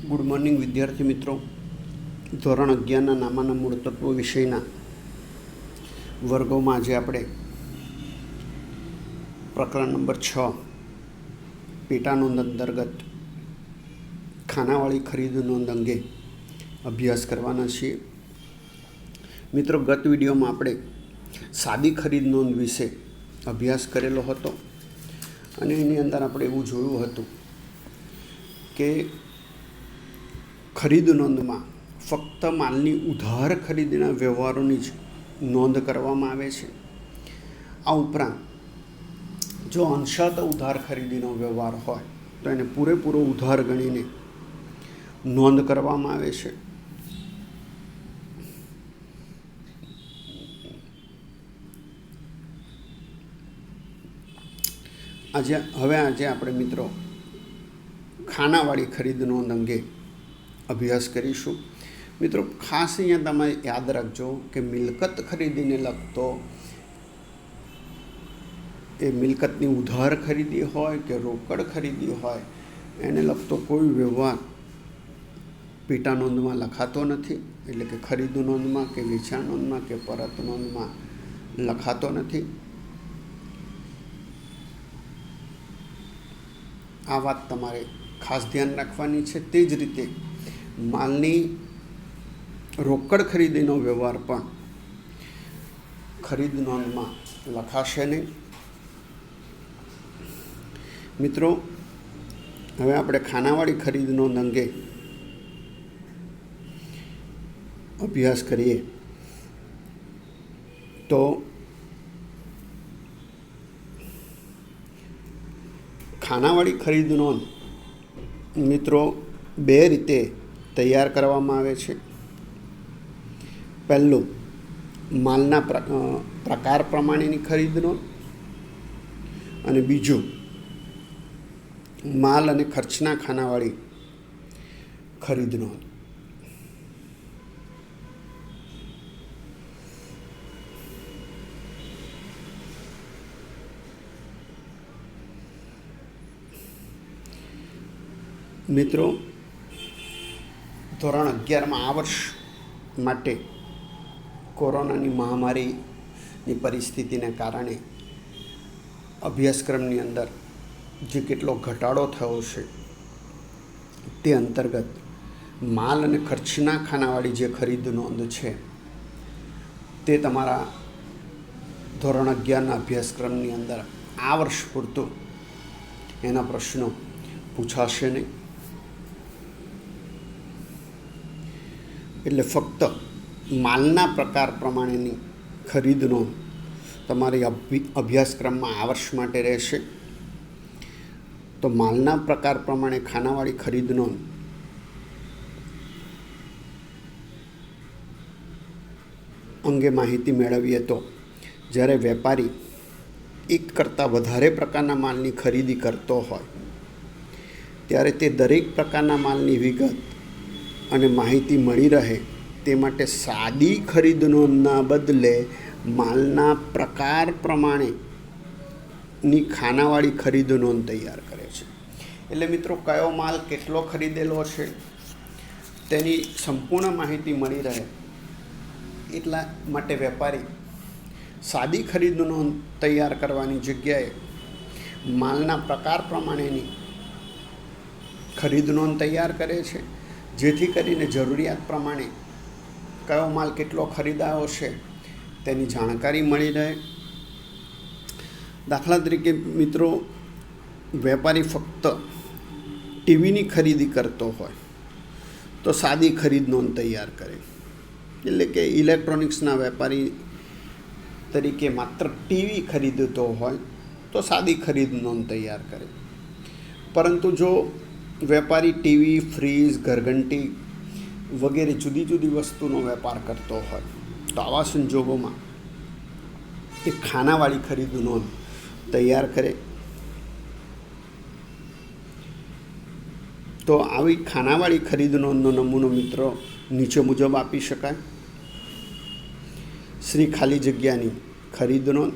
Good morning વિદ્યાર્થી મિત્રો. ધોરણ 11ના નામાના મૂળ તત્વો વિષયના વર્ગોમાં આજે આપણે પ્રકરણ નંબર 6 પેટા નોંધ અંતર્ગત ખાનાવાળી ખરીદ નોંધ અંગે અભ્યાસ કરવાના છીએ. મિત્રો, ગત વિડીયોમાં આપણે સાદી ખરીદ નોંધ વિશે અભ્યાસ કરેલો હતો અને એની અંદર આપણે એવું જોયું હતું કે ખરીદ નોંધમાં ફક્ત માલની ઉધાર ખરીદીના વ્યવહારોની જ નોંધ કરવામાં આવે છે. આ ઉપરાંત જો અંશતઃ ઉધાર ખરીદીનો વ્યવહાર હોય તો એને પૂરેપૂરો ઉધાર ગણીને નોંધ કરવામાં આવે છે. આજે આપણે મિત્રો ખાનાવાળી ખરીદ નોંધ અંગે અભ્યાસ કરીશું. મિત્રો, ખાસ અહીંયા તમે યાદ રાખજો કે મિલકત ખરીદીને લગતો એ મિલકતની ઉધાર ખરીદી હોય કે રોકડ ખરીદી હોય એને લગતો કોઈ વ્યવહાર પેટા નોંધમાં લખાતો નથી. એટલે કે ખરીદ નોંધમાં કે વેચાણ નોંધમાં કે પરત નોંધમાં લખાતો નથી. આ વાત તમારે ખાસ ધ્યાન રાખવાની છે. તે જ રીતે માલની રોકડ ખરીદીનો વ્યવહાર પણ ખરીદ નોંધમાં લખાશે નહીં. મિત્રો, હવે આપણે ખાનાવાળી ખરીદ નોંધ અંગે અભ્યાસ કરીએ તો ખાનાવાળી ખરીદ નોંધ મિત્રો બે રીતે તૈયાર કરવામાં આવે છે. પહેલું, માલના પ્રકાર પ્રમાણેની ખરીદ નોંધ અને બીજું માલ અને ખર્ચના ખાનાવાળી ખરીદ નોંધ. મિત્રો, ધોરણ 11માં આ વર્ષ માટે કોરોનાની મહામારીની પરિસ્થિતિને કારણે અભ્યાસક્રમની અંદર જે કેટલો ઘટાડો થયો છે તે અંતર્ગત માલ અને ખર્ચના ખાનાવાળી જે ખરીદ નોંધ છે તે તમારા ધોરણ 11ના અભ્યાસક્રમની અંદર આ વર્ષ પૂરતું એના પ્રશ્નો પૂછાશે નહીં. એટલે ફક્ત માલના પ્રકાર પ્રમાણેની ખરીદ નોંધ તમારી અભ્યાસક્રમમાં આ વર્ષ માટે રહેશે. તો માલના પ્રકાર પ્રમાણે ખાનાવાળી ખરીદ નોંધ અંગે માહિતી મેળવીએ તો જ્યારે વેપારી એક કરતાં વધારે પ્રકારના માલની ખરીદી કરતો હોય ત્યારે તે દરેક પ્રકારના માલની વિગત અને માહિતી મળી રહે તે માટે સાદી ખરીદ નોંધના બદલે માલના પ્રકાર પ્રમાણેની ખાનાવાળી ખરીદ નોંધ તૈયાર કરે છે. એટલે મિત્રો, કયો માલ કેટલો ખરીદેલો છે તેની સંપૂર્ણ માહિતી મળી રહે એટલા માટે વેપારી સાદી ખરીદ નોંધ તૈયાર કરવાની જગ્યાએ માલના પ્રકાર પ્રમાણેની ખરીદ નોંધ તૈયાર કરે છે, જેથી કરીને જરૂરિયાત પ્રમાણે કયો માલ કેટલો ખરીદાયો છે તેની જાણકારી મળી રહે. દાખલા તરીકે મિત્રો, વેપારી ફક્ત ટીવીની ખરીદી કરતો હોય તો સાદી ખરીદ નોંધ તૈયાર કરે. એટલે કે ઇલેક્ટ્રોનિક્સના વેપારી તરીકે માત્ર ટીવી ખરીદતો હોય તો સાદી ખરીદ નોંધ તૈયાર કરે. પરંતુ જો વેપારી ટીવી, ફ્રીજ, ઘરઘંટી વગેરે જુદી જુદી વસ્તુનો વેપાર કરતો હોય તો આવા સંજોગોમાં એ ખાનાવાળી ખરીદ નોંધ તૈયાર કરે. તો આવી ખાનાવાળી ખરીદ નોંધનો નમૂનો મિત્રો નીચે મુજબ આપી શકાય. શ્રી ખાલી જગ્યાની ખરીદ નોંધ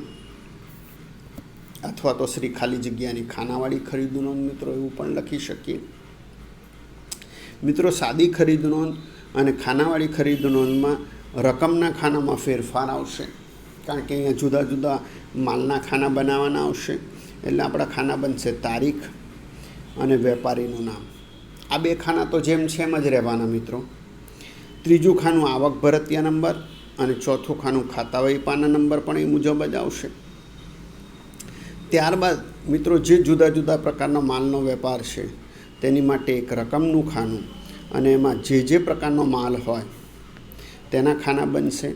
અથવા તો શ્રી ખાલી જગ્યાની ખાનાવાળી ખરીદ નોંધ મિત્રો એવું પણ લખી શકીએ. મિત્રો, સાદી ખરીદ નોંધ અને ખાનાવાળી ખરીદ નોંધમાં રકમના ખાનામાં ફેરફાર આવશે, કારણ કે અહીંયા જુદા જુદા માલના ખાના બનાવવાના આવશે. એટલે આપણા ખાના બનશે તારીખ અને વેપારીનું નામ. આ બે ખાના તો જેમ છે એમ જ રહેવાના મિત્રો. ત્રીજું ખાનું આવક ભરતિયા નંબર અને ચોથું ખાનું ખાતા વહીપાના નંબર પણ એ મુજબ જ આવશે. ત્યારબાદ મિત્રો, જે જુદા જુદા પ્રકારનો માલનો વેપાર છે તેની માટે એક રકમનું ખાનું અને એમાં જે પ્રકારનો માલ હોય તેના ખાના બનશે.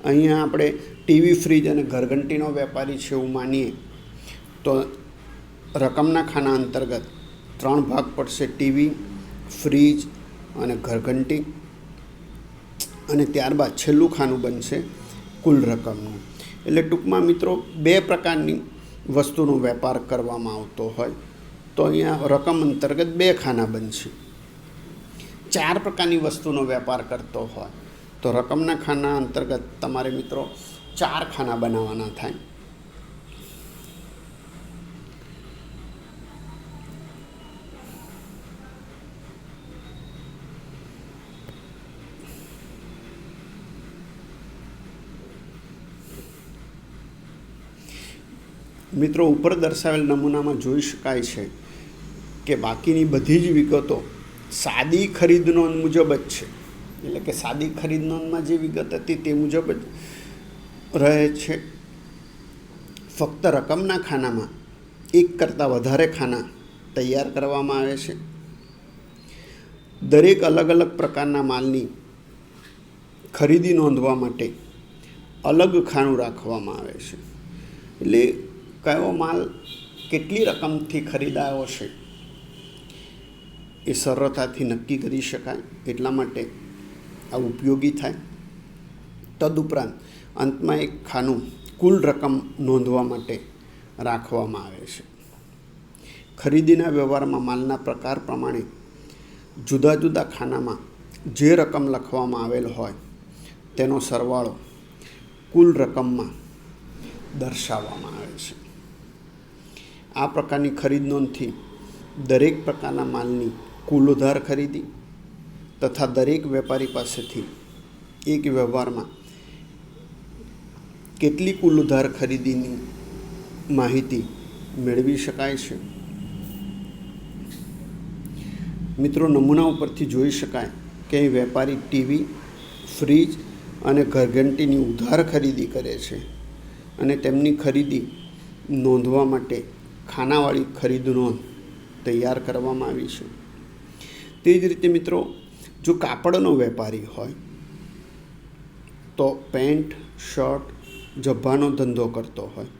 અહીંયા આપણે ટીવી, ફ્રીજ અને ઘરઘંટીનો વેપારી છે એવું માનીએ તો રકમના ખાના અંતર્ગત 3 ભાગ પડશે: ટીવી, ફ્રીજ અને ઘરઘંટી. અને ત્યારબાદ છેલ્લું ખાનું બનશે કુલ રકમનું. એટલે ટૂંકમાં મિત્રો 2 પ્રકારની વસ્તુનો વેપાર કરવામાં આવતો હોય તો અહીંયા રકમ અંતર્ગત 2 ખાના બનશે. 4 પ્રકારની વસ્તુનો વેપાર કરતો હોય તો રકમના ખાના અંતર્ગત તમારે મિત્રો 4 ખાના બનાવવાના થાય. મિત્રો, ઉપર દર્શાવેલ નમૂનામાં જોઈ શકાય છે કે બાકીની બધી જ વિગતો સાદી ખરીદ નોંધ મુજબ જ છે. એટલે કે સાદી ખરીદ નોંધમાં જે વિગત હતી તે મુજબ જ રહે છે. ફક્ત રકમના ખાનામાં 1 કરતાં વધારે ખાના તૈયાર કરવામાં આવે છે. દરેક અલગ અલગ પ્રકારના માલની ખરીદી નોંધવા માટે અલગ ખાનું રાખવામાં આવે છે. એટલે કયો માલ કેટલી રકમથી ખરીદાયો છે એ સરળતાથી નક્કી કરી શકાય, એટલા માટે આ ઉપયોગી થાય. તદુપરાંત અંતમાં એક ખાનું કુલ રકમ નોંધવા માટે રાખવામાં આવે છે. ખરીદીના વ્યવહારમાં માલના પ્રકાર પ્રમાણે જુદા જુદા ખાનામાં જે રકમ લખવામાં આવેલ હોય તેનો સરવાળો કુલ રકમમાં દર્શાવવામાં આવે છે. આ પ્રકારની ખરીદ નોંધથી દરેક પ્રકારના માલની કુલ ઉધાર ખરીદી તથા દરેક વેપારી પાસેથી એક વ્યવહારમાં કેટલી કુલ ઉધાર ખરીદીની માહિતી મેળવી શકાય છે. મિત્રો, નમૂના ઉપરથી જોઈ શકાય કે વેપારી ટીવી, ફ્રીજ અને ઘરઘંટીની ઉધાર ખરીદી કરે છે અને તેમની ખરીદી નોંધવા માટે ખાનાવાળી ખરીદ નોંધ તૈયાર કરવામાં આવી છે. તે જ રીતે મિત્રો, જો કાપડનો વેપારી હોય તો પેન્ટ, શર્ટ, જબ્બાનો ધંધો કરતો હોય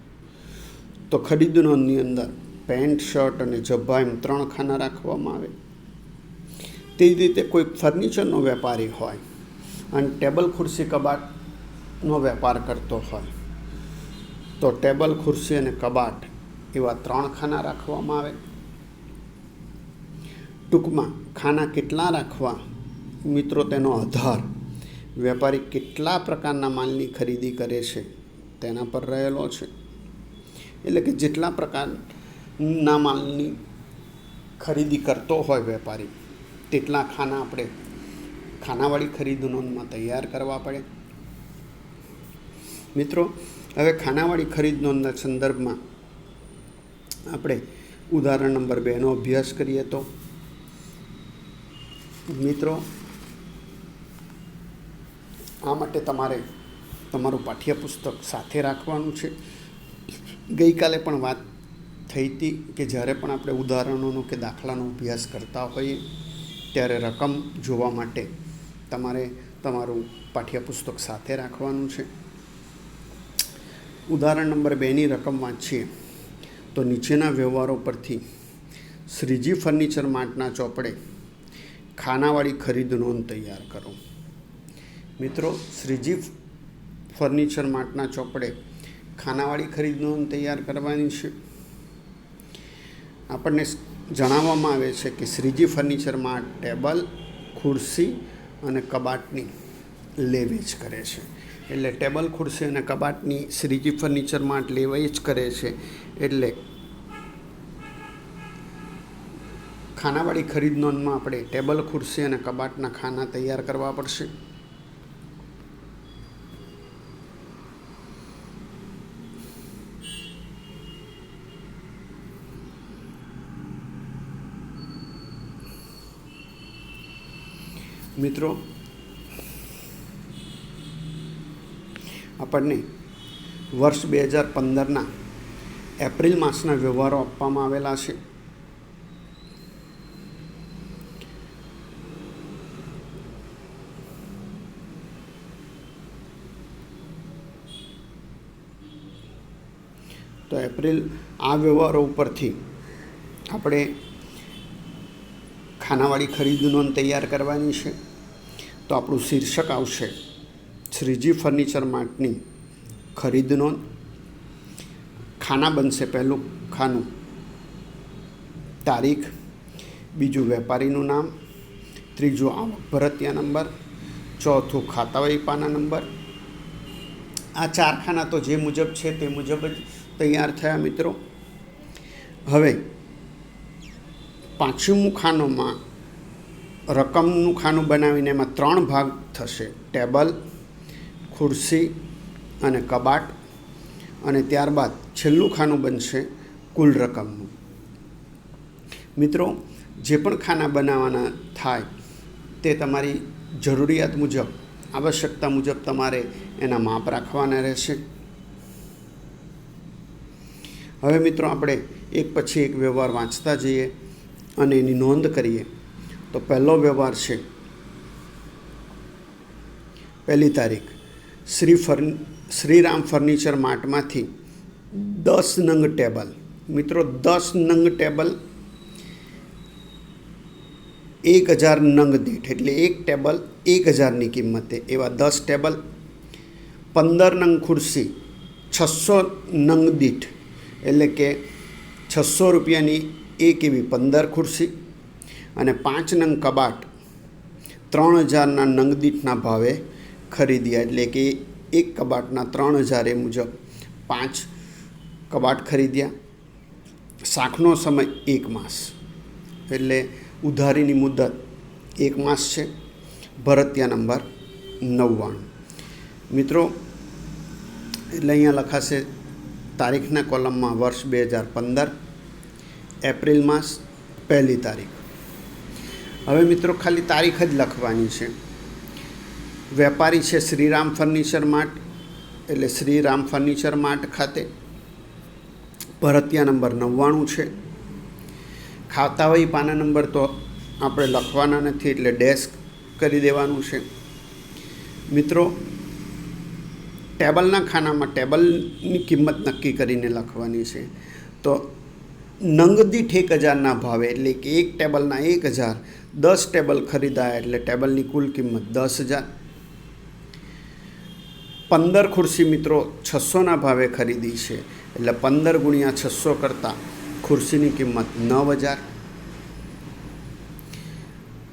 તો ખરીદ નોંધની અંદર પેન્ટ, શર્ટ અને જબ્બા એમ 3 ખાના રાખવામાં આવે. તે જ રીતે કોઈ ફર્નિચરનો વેપારી હોય અને ટેબલ, ખુરશી, કબાટનો વેપાર કરતો હોય તો ટેબલ, ખુરશી અને કબાટ એવા 3 ખાના રાખવામાં આવે. ટૂંકમાં ખાના કેટલા રાખવા મિત્રો તેનો આધાર વેપારી કેટલા પ્રકારના માલની ખરીદી કરે છે તેના પર રહેલો છે. એટલે કે જેટલા પ્રકારના માલની ખરીદી કરતો હોય વેપારી તેટલા ખાના આપણે ખાનાવાળી ખરીદ નોંધમાં તૈયાર કરવા પડે. મિત્રો, હવે ખાનાવાળી ખરીદ નોંધના સંદર્ભમાં આપણે ઉદાહરણ નંબર 2નો અભ્યાસ કરીએ તો મિત્રો, આ માટે તમારે તમારું પાઠ્યપુસ્તક સાથે રાખવાનું છે. ગઈકાલે પણ વાત થઈ હતી કે જ્યારે પણ આપણે ઉદાહરણોનો કે દાખલાનો અભ્યાસ કરતા હોઈએ ત્યારે રકમ જોવા માટે તમારે તમારું પાઠ્યપુસ્તક સાથે રાખવાનું છે. ઉદાહરણ નંબર 2ની રકમ વાંચીએ તો નીચેના વ્યવહારો પરથી શ્રીજી ફર્નિચર માર્ટના ચોપડે ખાનાવાળી ખરીદ નોંધ તૈયાર કરો. મિત્રો, શ્રીજી ફર્નિચર માર્ટના ચોપડે ખાનાવાળી ખરીદ નોંધ તૈયાર કરવાની છે. આપણને જણાવવામાં આવે છે કે શ્રીજી ફર્નિચર માર્ટ ટેબલ, ખુરશી અને કબાટની લે વેચ કરે છે. એટલે ટેબલ, ખુરશી અને કબાટની શ્રીજી ફર્નિચર માર્ટ લે વેચ કરે છે. એટલે ખાનાવાળી ખરીદ નોંધમાં આપણે ટેબલ, ખુરશી અને કબાટના ખાના તૈયાર કરવા પડશે. મિત્રો, આપણને વર્ષ 2015ના એપ્રિલ માસના વ્યવહારો આપવામાં આવેલા છે. તો આ વ્યવહારો ઉપરથી આપણે ખાનાવાળી ખરીદ નોંધ તૈયાર કરવાની છે. તો આપણું શીર્ષક આવશે શ્રીજી ફર્નિચર માર્ટની ખરીદ નોંધ. ખાના બનશે: પહેલું ખાનું તારીખ, બીજું વેપારીનું નામ, ત્રીજું આવક ભરતિયા નંબર, ચોથું ખાતાવહી પાના નંબર. આ 4 ખાના તો જે મુજબ છે તે મુજબ જ તૈયાર થયા. મિત્રો, હવે 5મું ખાનામાં રકમનું ખાનું બનાવીને એમાં 3 ભાગ થશે: ટેબલ, ખુરશી અને કબાટ. અને ત્યારબાદ છેલ્લું ખાનું બનશે કુલ રકમનું. મિત્રો, જે પણ ખાના બનાવવાના થાય તે તમારી જરૂરિયાત મુજબ, આવશ્યકતા મુજબ તમારે એના માપ રાખવાના રહેશે. હવે મિત્રો, આપણે એક પછી એક વ્યવહાર વાંચતા જઈએ અને એની નોંધ કરીએ. તો પહેલો વ્યવહાર છે, પહેલી તારીખ, શ્રીરામ ફર્નિચર માર્ટમાંથી 10 નંગ ટેબલ. મિત્રો, 10 નંગ ટેબલ 1000 નંગ દીઠ, એટલે એક ટેબલ 1000ની કિંમતે એવા 10 ટેબલ. 15 નંગ ખુરશી 600 નંગ દીઠ, એટલે કે 600 રૂપિયાની એક એવી 15 ખુરશી. અને 5 નંગ કબાટ 3000ના નંગ દીઠના ભાવે ખરીદ્યા, એટલે કે એક કબાટના 3000 એ મુજબ 5 કબાટ ખરીદ્યા. શાખનો સમય 1 માસ, એટલે ઉધારીની મુદત 1 માસ છે. ભરતિયા નંબર 99. મિત્રો, એટલે અહીંયા લખાશે તારીખના કોલમમાં વર્ષ 2015, એપ્રિલ માસ, પહેલી તારીખ. હવે મિત્રો, ખાલી તારીખ જ લખવાની છે. વેપારી છે શ્રીરામ ફર્નિચર માર્ટ, એટલે શ્રીરામ ફર્નિચર માર્ટ ખાતે. ભરતિયા નંબર 99 છે. ખાતાવહી પાના નંબર તો આપણે લખવાના નથી, એટલે ડેશ કરી દેવાનું છે. મિત્રો, ટેબલના ખાનામાં ટેબલની કિંમત નક્કી કરીને લખવાની છે. તો નંગ દીઠ 1000ના ભાવે, એટલે કે એક ટેબલના 1000, 10 ટેબલ ખરીદાયા એટલે ટેબલની કુલ કિંમત 10000. 15 ખુરશી મિત્રો 600ના ભાવે ખરીદી છે, એટલે 15 ગુણ્યા 600 કરતાં ખુરશીની કિંમત 9000.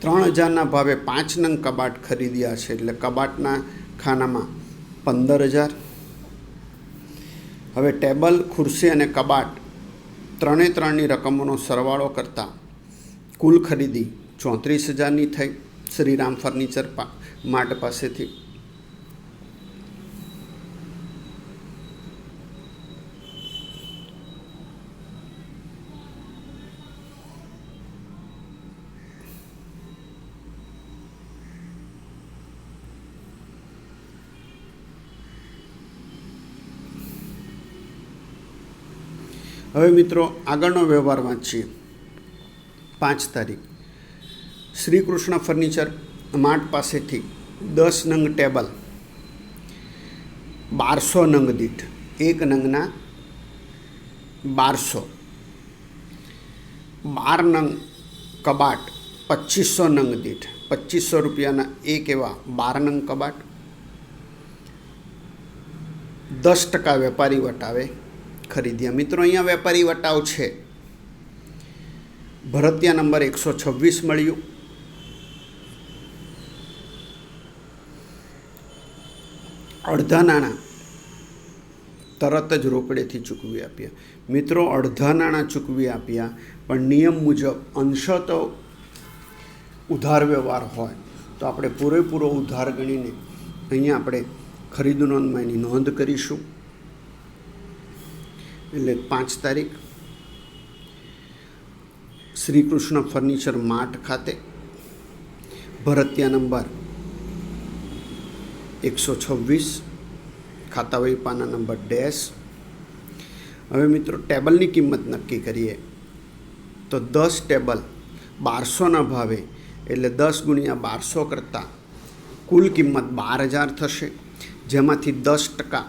3000ના ભાવે 5 નંગ કબાટ ખરીદ્યા છે, એટલે કબાટના ખાનામાં 15000. હવે ટેબલ, ખુરશી અને કબાટ ત્રણેની રકમોનો સરવાળો કરતાં કુલ ખરીદી 34000ની થઈ શ્રીરામ ફર્નિચર માર્ટ પાસેથી. હવે મિત્રો, આગળનો વ્યવહાર વાંચીએ. 5 તારીખ, શ્રી કૃષ્ણ ફર્નિચર માર્ટ પાસેથી 10 નંગ ટેબલ 1200 નંગ દીઠ, એક નંગના 1200. 12 નંગ કબાટ 2500 નંગ દીઠ, 2500 રૂપિયાના એક એવા 12 નંગ કબાટ. 10% વેપારી વટાવે ખરીદ્યા. મિત્રો, અહીંયા વેપારી વટાવ છે. ભરતિયા નંબર 126 મળ્યું. અડધા નાણાં તરત જ રોકડેથી ચૂકવી આપ્યા. મિત્રો, અડધા નાણાં ચૂકવી આપ્યા, પણ નિયમ મુજબ અંશત ઉધાર વ્યવહાર હોય તો આપણે પૂરેપૂરો ઉધાર ગણીને અહીંયા આપણે ખરીદ નોંધમાં એની નોંધ કરીશું. એટલે 5 તારીખ શ્રી કૃષ્ણ ફર્નિચર માર્ટ ખાતે, ભરતિયા નંબર 126, ખાતા વહી પાના નંબર ડેશ. હવે મિત્રો, ટેબલની કિંમત નક્કી કરીએ તો 10 ટેબલ 1200ના ભાવે, એટલે 10 ગુણ્યા 1200 કરતાં કુલ કિંમત 12,000 થશે, જેમાંથી 10%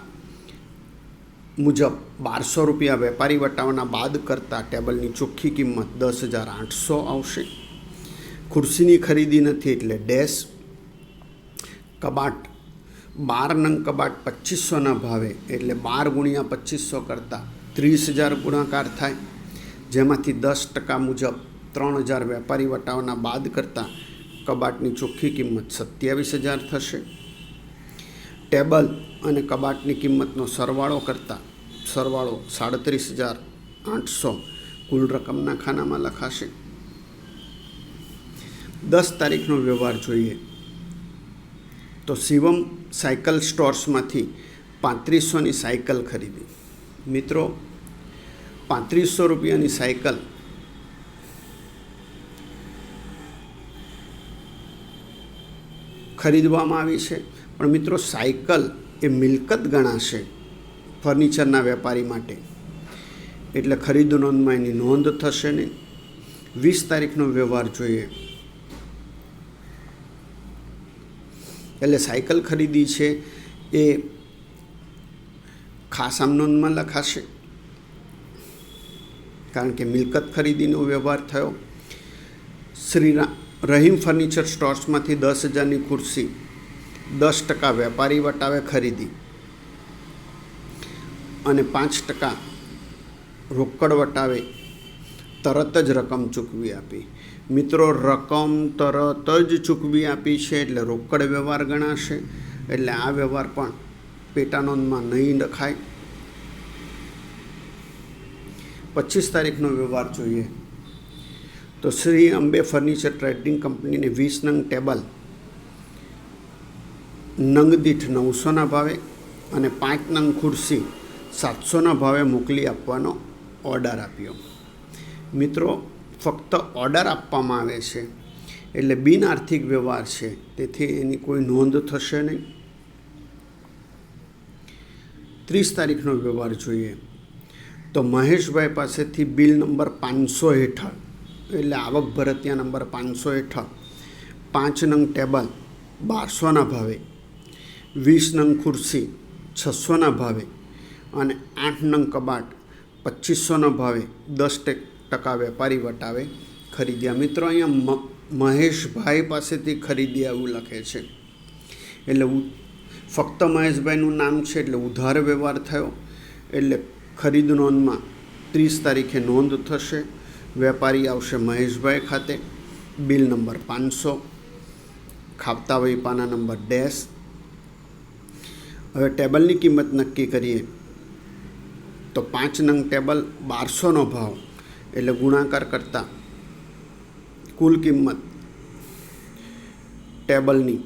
મુજબ 1200 રૂપિયા વેપારી વટાવના બાદ કરતાં ટેબલની ચોખ્ખી કિંમત 10,800 આવશે. ખુરશીની ખરીદી નથી એટલે ડેશ. કબાટ 12 નંગ કબાટ 2500ના ભાવે, એટલે 12 ગુણ્યા 2500 કરતાં 30,000 ગુણાકાર થાય, જેમાંથી 10% મુજબ 3,000 વેપારી વટાવના બાદ કરતાં કબાટની ચોખ્ખી કિંમત 27,000 થશે. ટેબલ અને કબાટની કિંમતનો સરવાળો કરતાં સરવાળો 37,800 કુલ રકમના ખાનામાં લખાશે. 10 તારીખનો વ્યવહાર જોઈએ તો શિવમ સાયકલ સ્ટોર્સમાંથી 3500ની સાયકલ ખરીદી. મિત્રો, 3500 રૂપિયાની સાયકલ ખરીદવામાં આવી છે, પણ મિત્રો સાયકલ એ મિલકત ગણાશે ફર્નિચરના વેપારી માટે, એટલે ખરીદ નોંધમાં એની નોંધ થશે નહીં. 20 તારીખનો વ્યવહાર જોઈએ એટલે સાયકલ ખરીદી છે એ ખાસ આમ નોંધમાં લખાશે, કારણ કે મિલકત ખરીદીનો વ્યવહાર થયો. શ્રી રહીમ ફર્નિચર સ્ટોર્સમાંથી 10,000ની ખુરશી 10% વેપારી વટાવે ખરીદી અને 5% રોકડ વટાવે તરત જ રકમ ચૂકવી આપી. મિત્રો, રકમ તરત જ ચૂકવી આપી છે એટલે રોકડ વ્યવહાર ગણાશે, એટલે આ વ્યવહાર પણ પેટા નોંધમાં નહીં લખાય. 25 તારીખનો વ્યવહાર જોઈએ તો શ્રી અંબે ફર્નિચર ટ્રેડિંગ કંપનીને 20 નંગ ટેબલ નંગ દીઠ 900ના ભાવે અને 5 નંગ ખુરશી 700ના ભાવે મોકલી આપવાનો ઓર્ડર આપ્યો. મિત્રો, ફક્ત ઓર્ડર આપવામાં આવે છે એટલે બિન આર્થિક વ્યવહાર છે, તેથી એની કોઈ નોંધ થશે નહીં. 30 તારીખનો વ્યવહાર જોઈએ તો મહેશભાઈ પાસેથી બિલ નંબર 500 હેઠળ, એટલે આવક ભરતિયા નંબર 500 હેઠળ 5 નંગ ટેબલ 1200ના ભાવે, 20 નંગ ખુરશી 600ના ભાવે અને 8 નંગ કબાટ 2500ના ભાવે 10% વેપારી વટાવે ખરીદ્યા. મિત્રો, અહીંયા મહેશભાઈ પાસેથી ખરીદ્યા એવું લખે છે, એટલે ફક્ત મહેશભાઈનું નામ છે એટલે ઉધાર વ્યવહાર થયો, એટલે ખરીદ નોંધમાં 30 તારીખે નોંધ થશે. વેપારી આવશે મહેશભાઈ ખાતે, બિલ નંબર 500, ખાતા વહી પાના નંબર ડેશ. હવે ટેબલની કિંમત નક્કી કરીએ તો 5 નંગ ટેબલ 1200નો ભાવ, એટલે ગુણાકાર કરતાં કુલ કિંમત ટેબલની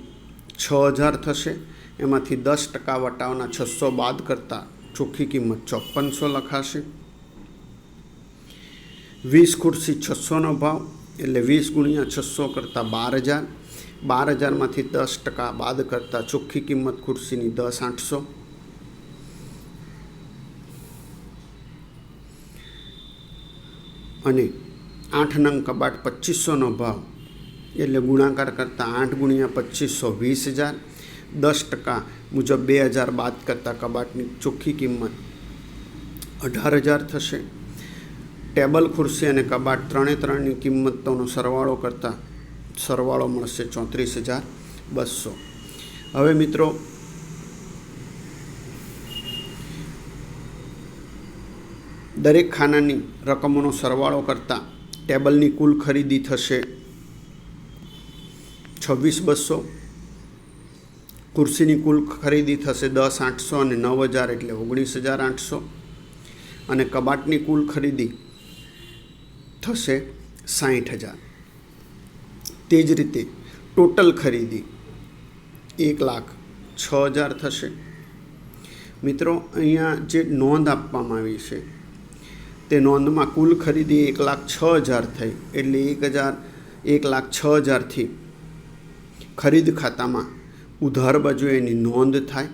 6,000 થશે, એમાંથી 10% વટાવના 600 બાદ કરતાં ચોખ્ખી કિંમત 5400 લખાશે. 20 ખુરશી 600નો ભાવ, એટલે 20 ગુણ્યા 600 કરતાં 12,000, 12,000માંથી 10% બાદ કરતાં ચોખ્ખી કિંમત ખુરશીની 10,800. અને 8 નંગ કબાટ 2500નો ભાવ, એટલે ગુણાકાર કરતાં 8 ગુણ્યા 2500 20,000, 10% મુજબ 2,000 બાદ કરતાં કબાટની ચોખ્ખી કિંમત 18,000 થશે. ટેબલ, ખુરશી અને કબાટ ત્રણેની કિંમતોનો સરવાળો કરતાં સરવાળો મળશે 34,200. હવે મિત્રો, દરેક ખાનાની રકમોનો સરવાળો કરતાં ટેબલની કુલ ખરીદી થશે 26,200, ખુરશીની કુલ ખરીદી થશે 10,800 અને 9,000 એટલે 19,800 અને કબાટની કુલ ખરીદી થશે 60,000. તે જ રીતે ટોટલ ખરીદી 1,06,000 થશે. મિત્રો, અહીંયા જે નોંધ આપવામાં આવી છે તે નોંધમાં કુલ ખરીદી 1,06,000 થઈ એટલે 1,06,000થી ખરીદ ખાતામાં ઉધાર બાજુ એની નોંધ થાય.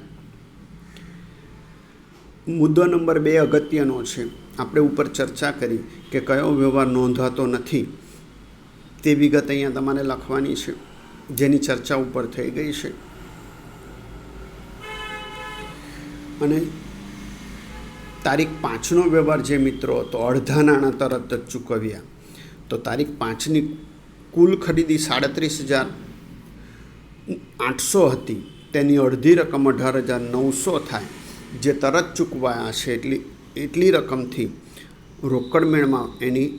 મુદ્દો નંબર 2 અગત્યનો છે. આપણે ઉપર ચર્ચા કરી કે કયો વ્યવહાર નોંધાતો નથી તે વિગત અહીંયા તમારે લખવાની છે, જેની ચર્ચા ઉપર થઈ ગઈ છે. અને તારીખ 5નો વ્યવહાર જે મિત્રો હતો, અડધા નાણાં તરત જ ચૂકવ્યા, તો તારીખ 5ની કુલ ખરીદી 37,800 હતી, તેની અડધી રકમ 18,900 થાય, જે તરત ચૂકવાયા છે એટલી રકમથી રોકડ મેળમાં એની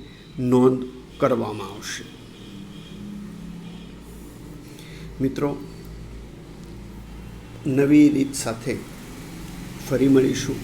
નોંધ કરવામાં આવશે. મિત્રો, નવી રીત સાથે ફરી મળીશું.